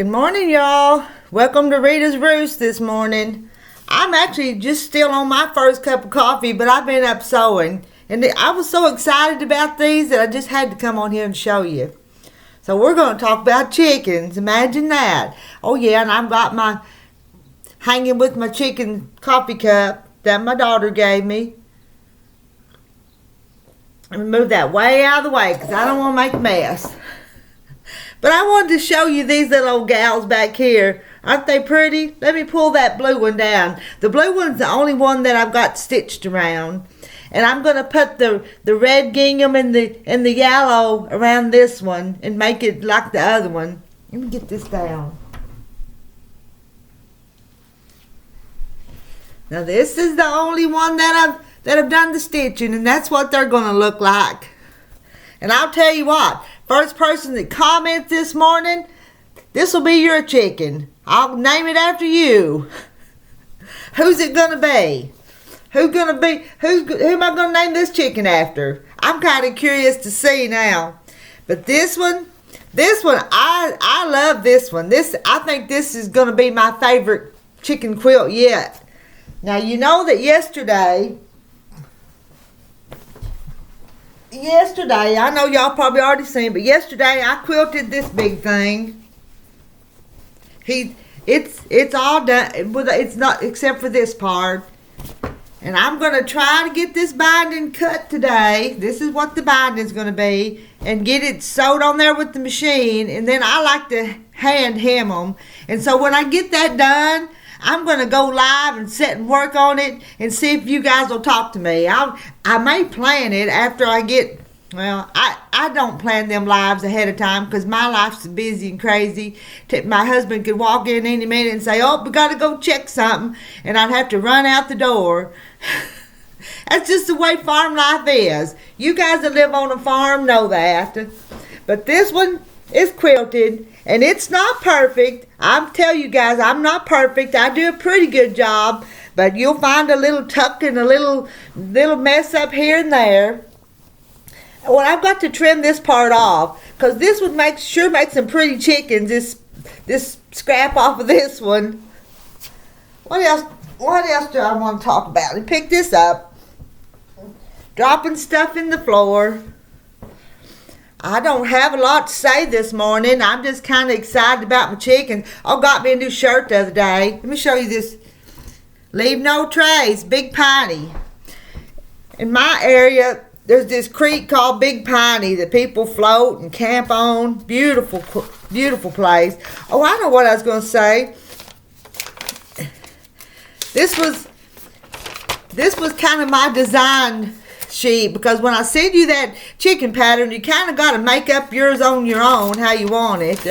Good morning, y'all. Welcome to Rita's Roost this morning. I'm actually just still on my first cup of coffee, but I've been up sewing. And I was so excited about these that I just had to come on here and show you. So we're going to talk about chickens. Imagine that. Oh, yeah, and I've got my hanging with my chicken coffee cup that my daughter gave me. Let me move that way out of the way because I don't want to make a mess. But I wanted to show you these little old gals back here. Aren't they pretty? Let me pull that blue one down. The blue one's the only one that I've got stitched around. And I'm going to put the red gingham and the yellow around this one and make it like the other one. Let me get this down. Now this is the only one that I've done the stitching, and that's what they're going to look like. And I'll tell you what, first person that comments this morning, this will be your chicken. I'll name it after you. Who's it going to be? Who am I going to name this chicken after? I'm kind of curious to see now. But this one, I love this one. I think this is going to be my favorite chicken quilt yet. Now, you know that yesterday, I know y'all probably already seen, but yesterday I quilted this big thing. It's all done, it's not except for this part. And I'm going to try to get this binding cut today. This is what the binding is going to be. And get it sewed on there with the machine. And then I like to hand hem them. And so when I get that done, I'm going to go live and sit and work on it and see if you guys will talk to me. I may plan it after I get, well, I don't plan them lives ahead of time because my life's busy and crazy. My husband could walk in any minute and say, oh, we got to go check something, and I'd have to run out the door. That's just the way farm life is. You guys that live on a farm know that. But this one is quilted, and it's not perfect. I'll tell you guys, I'm not perfect. I do a pretty good job, but you'll find a little tuck and a little mess up here and there. Well, I've got to trim this part off because this would make some pretty chickens. This scrap off of this one. What else do I want to talk about? And pick this up. Dropping stuff in the floor. I don't have a lot to say this morning. I'm just kind of excited about my chickens. I got me a new shirt the other day. Let me show you this. Leave no trace, Big Piney. In my area, there's this creek called Big Piney that people float and camp on. Beautiful, beautiful place. Oh, I know what I was going to say. This was kind of my design sheet, because when I send you that chicken pattern, you kind of got to make up yours on your own how you want it.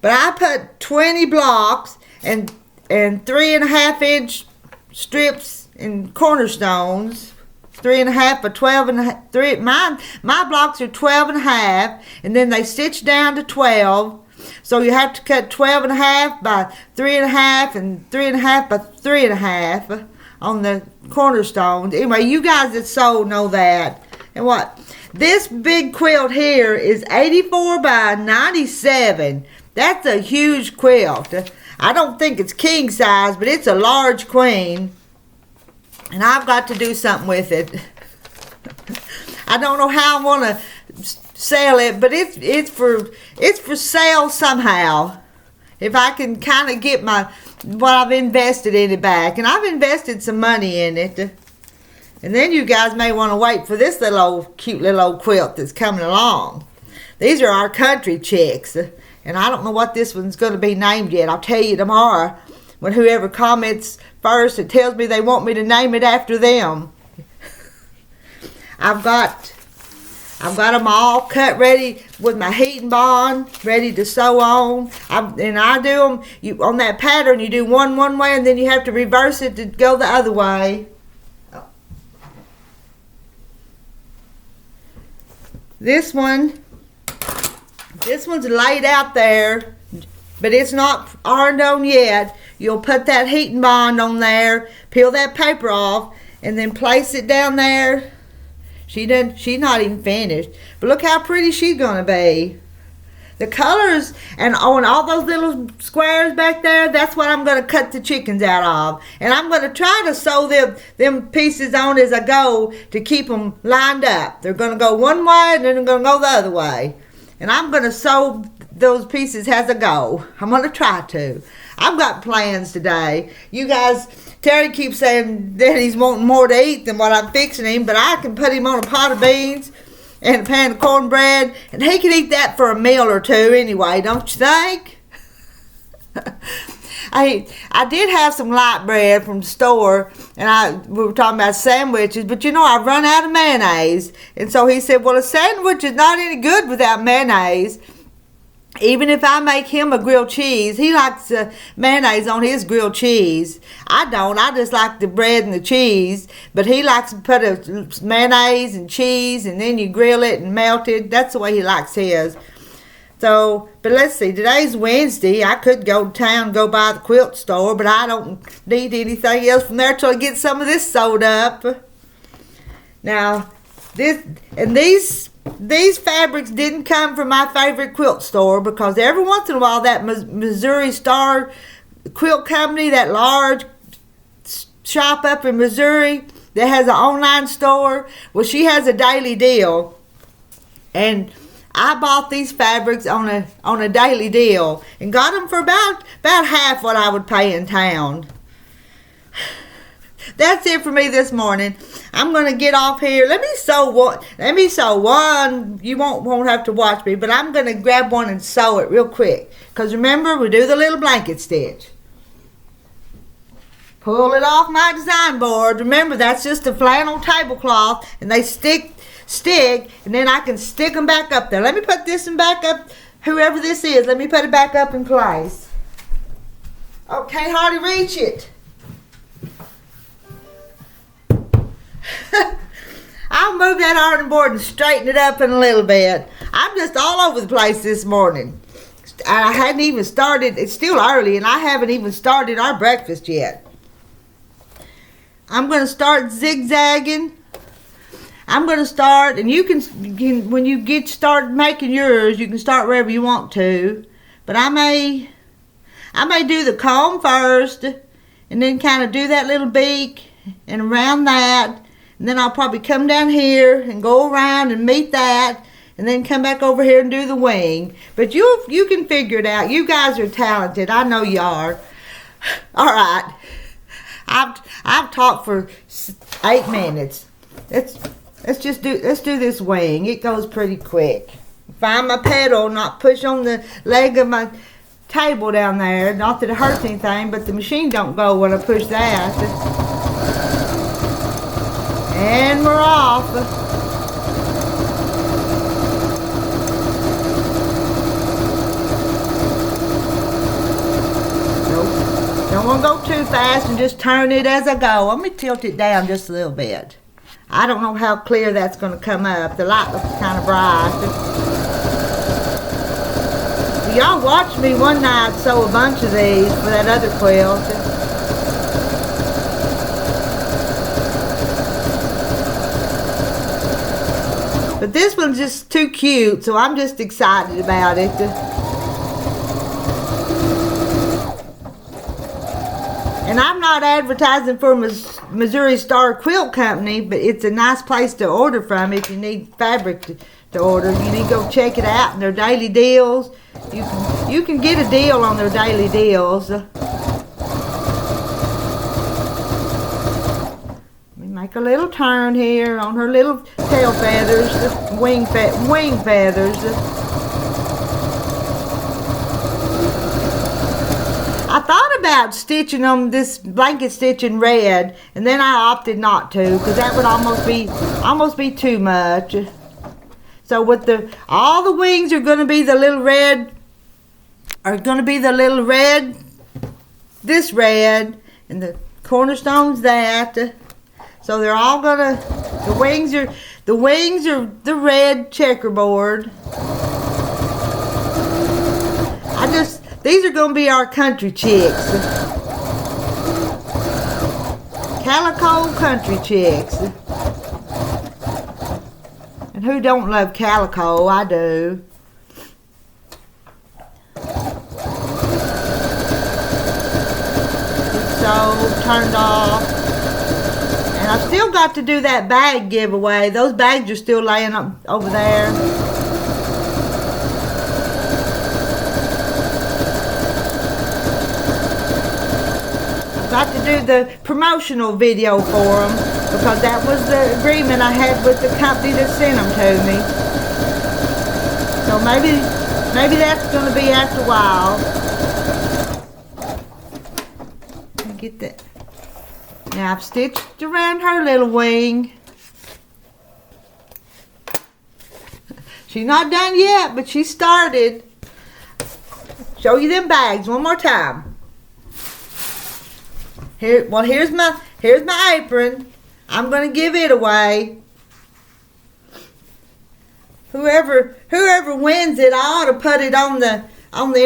But I put 20 blocks and 3.5 inch strips and cornerstones. 3.5 by 12 and 3. My blocks are 12.5, and then they stitch down to 12. So you have to cut 12.5 by 3.5 and 3.5 by 3.5 on the cornerstones. Anyway, you guys that sew know that. And what? This big quilt here is 84 by 97. That's a huge quilt. I don't think it's king size, but it's a large queen. And I've got to do something with it. I don't know how I want to sell it, but it's for sale somehow. If I can kind of get what I've invested in it back. And I've invested some money in it. And then you guys may want to wait for this cute little old quilt that's coming along. These are our country chicks. And I don't know what this one's going to be named yet. I'll tell you tomorrow when whoever comments first, it tells me they want me to name it after them. I've got them all cut ready with my heat and bond, ready to sew on. I do them, on that pattern, you do one way, and then you have to reverse it to go the other way. This one's laid out there, but it's not ironed on yet. You'll put that heat and bond on there, peel that paper off, and then place it down there. She's not even finished. But look how pretty she's going to be. the colors and on all those little squares back there, that's what I'm going to cut the chickens out of. And I'm going to try to sew them pieces on as I go to keep them lined up. They're going to go one way and then they're going to go the other way. And I'm going to sew those pieces as I go. I'm going to try to. I've got plans today. You guys, Terry keeps saying that he's wanting more to eat than what I'm fixing him, but I can put him on a pot of beans and a pan of cornbread, and he can eat that for a meal or two anyway, don't you think? I did have some light bread from the store, and we were talking about sandwiches, but you know, I've run out of mayonnaise. And so he said, well, a sandwich is not any good without mayonnaise. Even if I make him a grilled cheese, he likes mayonnaise on his grilled cheese. I don't. I just like the bread and the cheese. But he likes to put a mayonnaise and cheese, and then you grill it and melt it. That's the way he likes his. So, but let's see. Today's Wednesday. I could go to town, go by the quilt store, but I don't need anything else from there till I get some of this sewed up. Now, these fabrics didn't come from my favorite quilt store, because every once in a while that Missouri Star Quilt Company, that large shop up in Missouri that has an online store, well, she has a daily deal, and I bought these fabrics on a daily deal and got them for about half what I would pay in town. That's it for me this morning. I'm going to get off here. Let me sew one. You won't have to watch me, but I'm going to grab one and sew it real quick. Because remember, we do the little blanket stitch. Pull it off my design board. Remember, that's just a flannel tablecloth, and they stick, and then I can stick them back up there. Let me put this one back up. Whoever this is, let me put it back up in place. Oh, can't hardly reach it. I'll move that ironing board and straighten it up in a little bit. I'm just all over the place this morning. I hadn't even started. It's still early, and I haven't even started our breakfast yet. I'm going to start zigzagging. I'm going to start, and you can when you start making yours, you can start wherever you want to. But I may do the comb first, and then kind of do that little beak and around that. And then I'll probably come down here and go around and meet that, and then come back over here and do the wing. But you can figure it out. You guys are talented. I know you are. All right. I've talked for 8 minutes. Let's do this wing. It goes pretty quick. Find my pedal, not push on the leg of my table down there. Not that it hurts anything, but the machine don't go when I push that. And we're off. Nope. Don't want to go too fast and just turn it as I go. Let me tilt it down just a little bit. I don't know how clear that's going to come up. The light looks kind of bright. Y'all watched me one night sew a bunch of these for that other quilt. But this one's just too cute, so I'm just excited about it. And I'm not advertising for Missouri Star Quilt Company, but it's a nice place to order from if you need fabric to order. You need to go check it out in their daily deals. You can get a deal on their daily deals. Make a little turn here on her little tail feathers, wing feathers. I thought about stitching them this blanket stitch in red, and then I opted not to because that would almost be too much. So with all the wings are going to be the little red. This red, and the cornerstone's that. So they're all gonna, the wings are the red checkerboard. These are gonna be our country chicks. Calico country chicks. And who don't love calico? I do. turned off. And I've still got to do that bag giveaway. Those bags are still laying up over there. I've got to do the promotional video for them because that was the agreement I had with the company that sent them to me. So maybe that's going to be after a while. Get that. Now I've stitched around her little wing. She's not done yet, but she started. Show you them bags one more time. Here's my apron. I'm gonna give it away. Whoever wins it, I ought to put it on the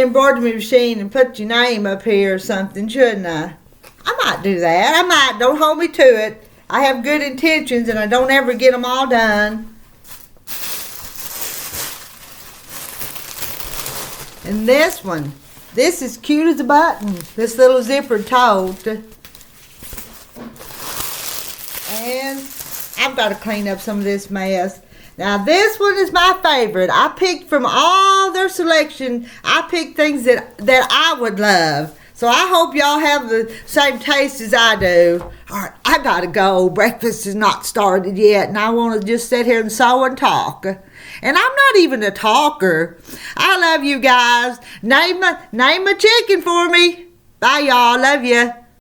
embroidery machine and put your name up here or something, shouldn't I? I might do that. I might. Don't hold me to it. I have good intentions and I don't ever get them all done. And this one. This is cute as a button. This little zippered tote. And I've got to clean up some of this mess. Now this one is my favorite. I picked from all their selection. I picked things that I would love. So I hope y'all have the same taste as I do. All right, I gotta go. Breakfast is not started yet, and I want to just sit here and sew and talk. And I'm not even a talker. I love you guys. Name a chicken for me. Bye, y'all. Love you.